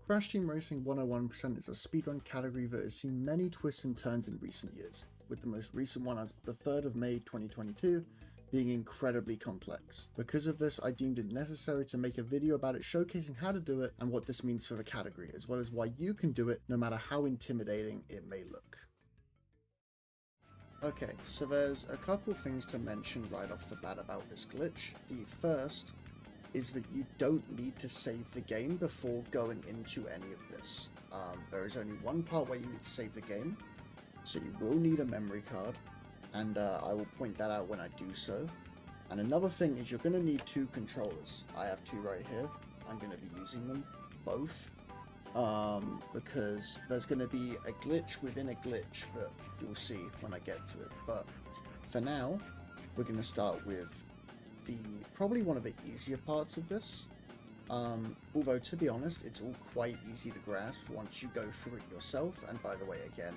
Crash Team Racing 101% is a speedrun category that has seen many twists and turns in recent years, with the most recent one as the 3rd of May 2022 being incredibly complex. Because of this, I deemed it necessary to make a video about it showcasing how to do it and what this means for the category, as well as why you can do it no matter how intimidating it may look. Okay, so there's a couple things to mention right off the bat about this glitch. The first is that you don't need to save the game before going into any of this. There is only one part where you need to save the game, so you will need a memory card, and I will point that out when I do so. And another thing is you're going to need two controllers. I have two right here. I'm going to be using them both, because there's going to be a glitch within a glitch that you'll see when I get to it. But for now, we're going to start with probably one of the easier parts of this, although to be honest it's all quite easy to grasp once you go through it yourself. And by the way, again,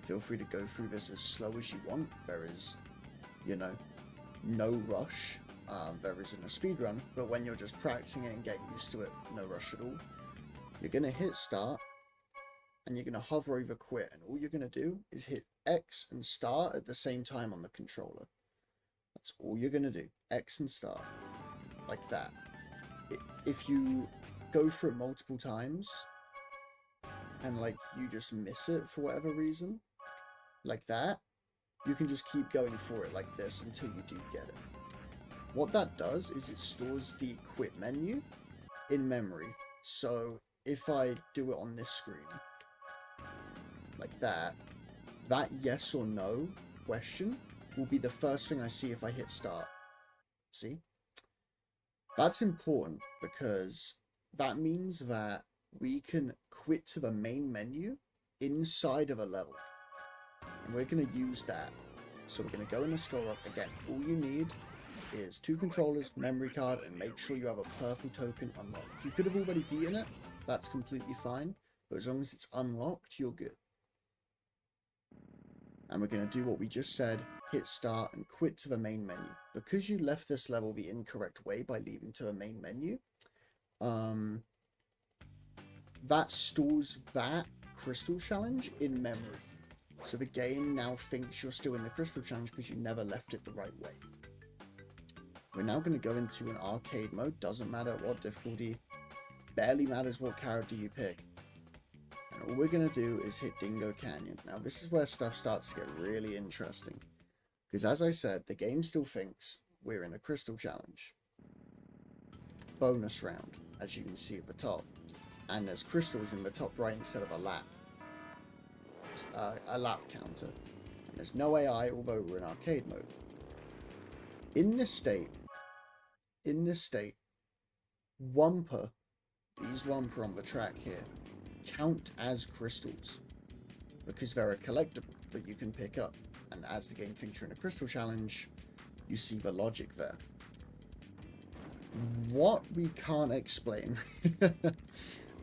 feel free to go through this as slow as you want. There is, no rush. There isn't a speedrun, but when you're just practicing it and getting used to it, no rush at all. You're going to hit start and you're going to hover over quit, and all you're going to do is hit X and start at the same time on the controller. That's all you're going to do. X and start. Like that. If you go for it multiple times and you just miss it for whatever reason, like that, you can just keep going for it like this until you do get it. What that does is it stores the quit menu in memory. So if I do it on this screen, like that yes or no question will be the first thing I see if I hit start. See? That's important because that means that we can quit to the main menu inside of a level. And we're going to use that. So we're going to go in and scroll up. Again, all you need is two controllers, memory card, and make sure you have a purple token unlocked. You could have already beaten it. That's completely fine. But as long as it's unlocked, you're good. And we're going to do what we just said, hit start and quit to the main menu. Because you left this level the incorrect way by leaving to the main menu, that stores that crystal challenge in memory. So the game now thinks you're still in the crystal challenge because you never left it the right way. We're now going to go into an arcade mode. Doesn't matter what difficulty, barely matters what character you pick. And all we're going to do is hit Dingo Canyon. Now this is where stuff starts to get really interesting. Because as I said, the game still thinks we're in a crystal challenge. Bonus round, as you can see at the top. And there's crystals in the top right instead of a lap. A lap counter. And there's no AI, although we're in arcade mode. In this state, Wumper, these Wumper on the track here, count as crystals. Because they're a collectible that you can pick up. And as the game thinks you're in a crystal challenge, you see the logic there. What we can't explain,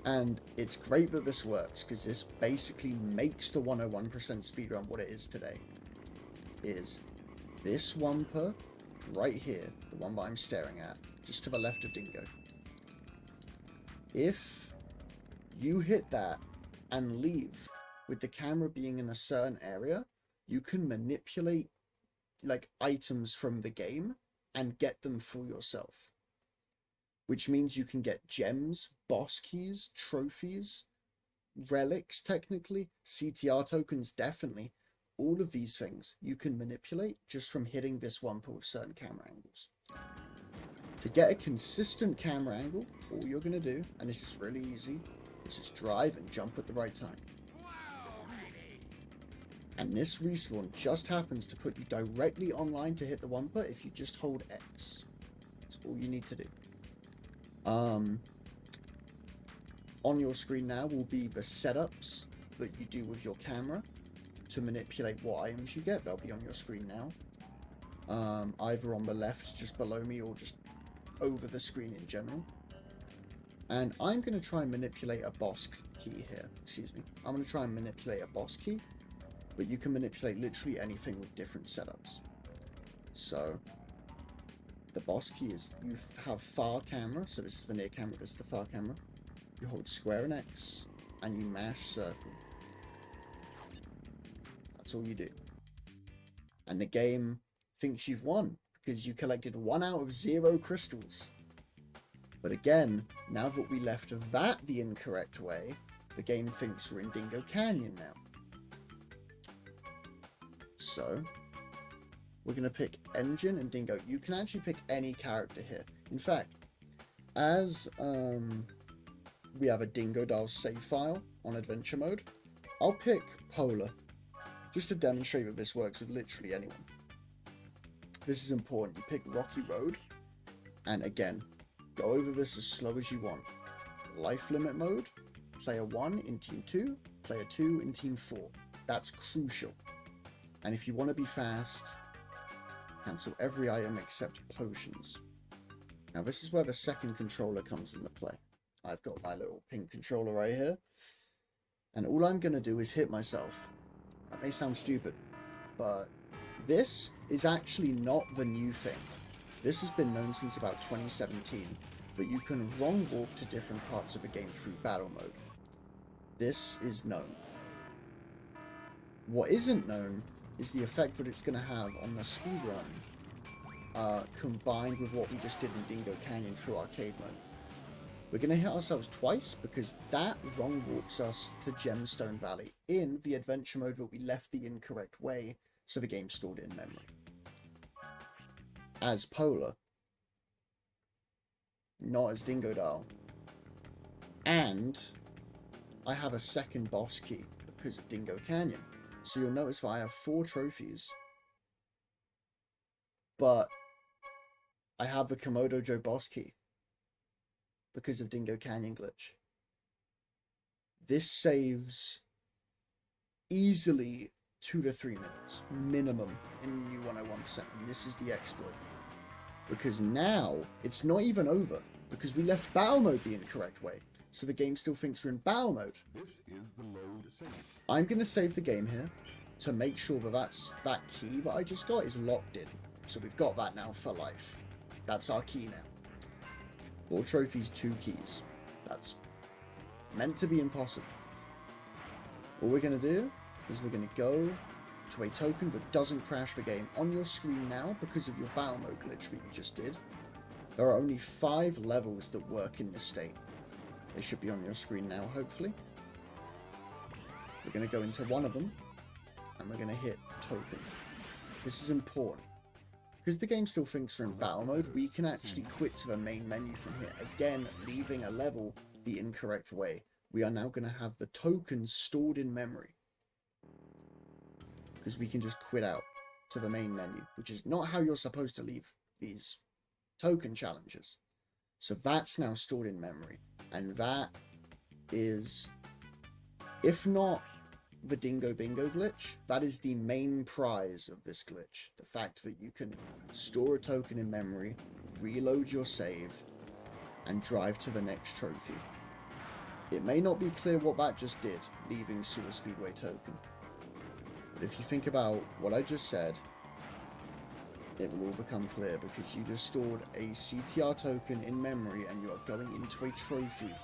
and it's great that this works, because this basically makes the 101% speedrun what it is today, is this Wumper right here, the one that I'm staring at, just to the left of Dingo. If you hit that and leave with the camera being in a certain area, you can manipulate items from the game and get them for yourself. Which means you can get gems, boss keys, trophies, relics technically, CTR tokens definitely. All of these things you can manipulate just from hitting this Wumper with certain camera angles. To get a consistent camera angle, all you're going to do, and this is really easy, is just drive and jump at the right time. And this respawn just happens to put you directly online to hit the Wumper if you just hold X. That's all you need to do. On your screen now will be the setups that you do with your camera to manipulate what items you get. They'll be on your screen now. Either on the left just below me or just over the screen in general. And I'm going to try and manipulate a boss key here. Excuse me. I'm going to try and manipulate a boss key. But you can manipulate literally anything with different setups. So the boss key is you have far camera. So this is the near camera, this is the far camera. you hold square and X, and you mash circle. That's all you do. And the game thinks you've won, because you collected 1 out of 0 crystals. But again, now that we left that the incorrect way, the game thinks we're in Dingo Canyon now. So, we're going to pick Engine and Dingo. You can actually pick any character here. In fact, as we have a Dingo Dial save file on adventure mode, I'll pick Polar, just to demonstrate that this works with literally anyone. This is important. You pick Rocky Road, and again, go over this as slow as you want. Life limit mode, player 1 in team 2, player 2 in team 4. That's crucial. And if you want to be fast, cancel every item except potions. Now this is where the second controller comes into play. I've got my little pink controller right here, and all I'm going to do is hit myself. That may sound stupid, but this is actually not the new thing. This has been known since about 2017, that you can wrong walk to different parts of a game through battle mode. This is known. What isn't known is the effect that it's going to have on the speedrun, combined with what we just did in Dingo Canyon through arcade mode. We're going to hit ourselves twice, because that wrong walks us to Gemstone Valley in the adventure mode that we left the incorrect way, so the game stored it in memory. As Polar, not as Dingo Dial. And I have a second boss key because of Dingo Canyon. So you'll notice that I have 4 trophies, but I have the Komodo Joe boss key because of Dingo Canyon glitch. This saves easily 2 to 3 minutes minimum in New 101%, and this is the exploit. Because now it's not even over, because we left battle mode the incorrect way, so the game still thinks we're in battle mode. This is the load. I'm going to save the game here to make sure that that key that I just got is locked in. So we've got that now for life. That's our key now. 4 trophies, 2 keys. That's meant to be impossible. All we're going to do is we're going to go to a token that doesn't crash the game on your screen now because of your battle mode glitch that you just did. There are only 5 levels that work in this state. They should be on your screen now, hopefully. We're going to go into one of them, and we're going to hit token. This is important. Because the game still thinks we're in battle mode, we can actually quit to the main menu from here. Again, leaving a level the incorrect way. We are now going to have the tokens stored in memory. Because we can just quit out to the main menu, which is not how you're supposed to leave these token challenges. So that's now stored in memory. And that is, if not the Dingo Bingo glitch, that is the main prize of this glitch. The fact that you can store a token in memory, reload your save, and drive to the next trophy. It may not be clear what that just did, leaving Sewer Speedway token. But if you think about what I just said, it will all become clear, because you just stored a CTR token in memory and you are going into a trophy.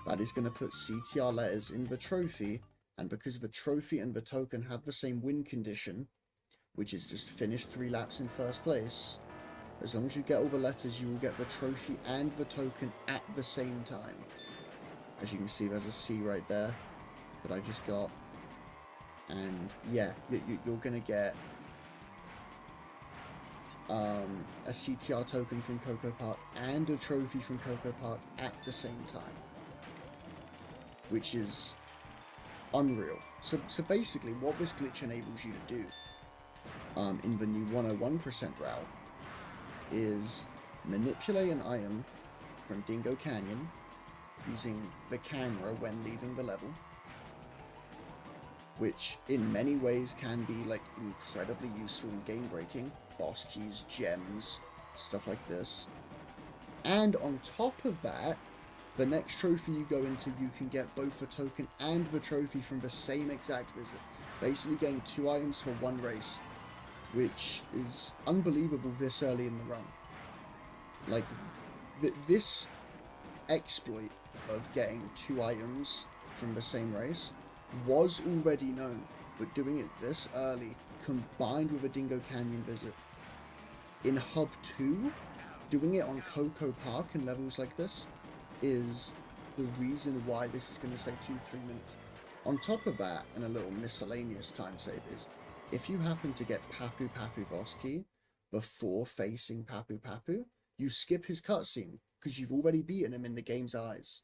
That is going to put CTR letters in the trophy, and because the trophy and the token have the same win condition, which is just finish 3 laps in first place, as long as you get all the letters, you will get the trophy and the token at the same time. As you can see, there's a C right there that I just got. And yeah, you're going to get a CTR token from Coco Park and a trophy from Coco Park at the same time, which is unreal. So basically what this glitch enables you to do in the new 101% route is manipulate an item from Dingo Canyon using the camera when leaving the level, which in many ways can be like incredibly useful and game breaking. Boss keys, gems, stuff like this. And on top of that, the next trophy you go into, you can get both the token and the trophy from the same exact visit. Basically getting 2 items for 1 race, which is unbelievable this early in the run. Like, this exploit of getting 2 items from the same race was already known, but doing it this early, combined with a Dingo Canyon visit, in Hub 2, doing it on Coco Park in levels like this, is the reason why this is going to save 2-3 minutes. On top of that, and a little miscellaneous time save is, if you happen to get Papu Papu boss key before facing Papu Papu, you skip his cutscene, because you've already beaten him in the game's eyes.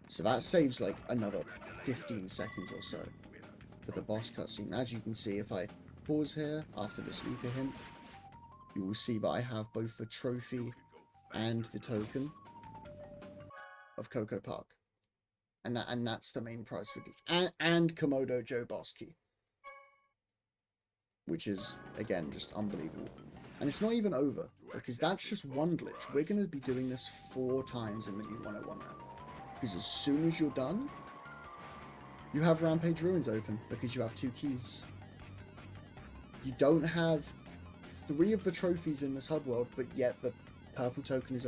So that saves like another 15 seconds or so for the boss cutscene. As you can see, if I pause here after this Luca hint, you will see that I have both the trophy and the token of Coco Park. And that's the main prize for this. And Komodo Joe boss key. Which is, again, just unbelievable. And it's not even over, because that's just one glitch. We're going to be doing this 4 times in the new 101 now. Because as soon as you're done, you have Rampage Ruins open, because you have 2 keys. You don't have 3 of the trophies in this hub world, but yet the purple token is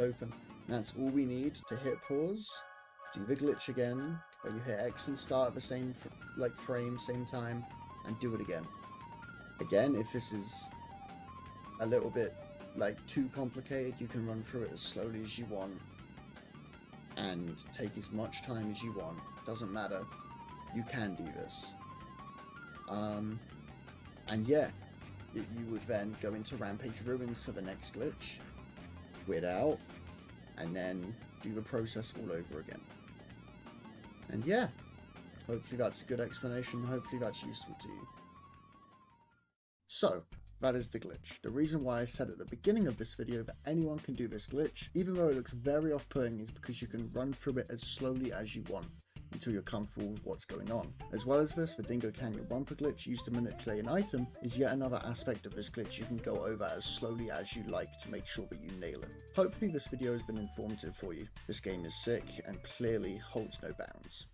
open. And that's all we need to hit pause, do the glitch again, where you hit X and start at the same frame, same time, and do it again. Again, if this is a little bit too complicated, you can run through it as slowly as you want and take as much time as you want. Doesn't matter. You can do this. And yeah, you would then go into Rampage Ruins for the next glitch, quit out, and then do the process all over again. And yeah, hopefully that's a good explanation. Hopefully that's useful to you. So, that is the glitch. The reason why I said at the beginning of this video that anyone can do this glitch, even though it looks very off-putting, is because you can run through it as slowly as you want until you're comfortable with what's going on. As well as this, the Dingo Canyon bumper glitch used to manipulate an item is yet another aspect of this glitch you can go over as slowly as you like to make sure that you nail it. Hopefully this video has been informative for you. This game is sick and clearly holds no bounds.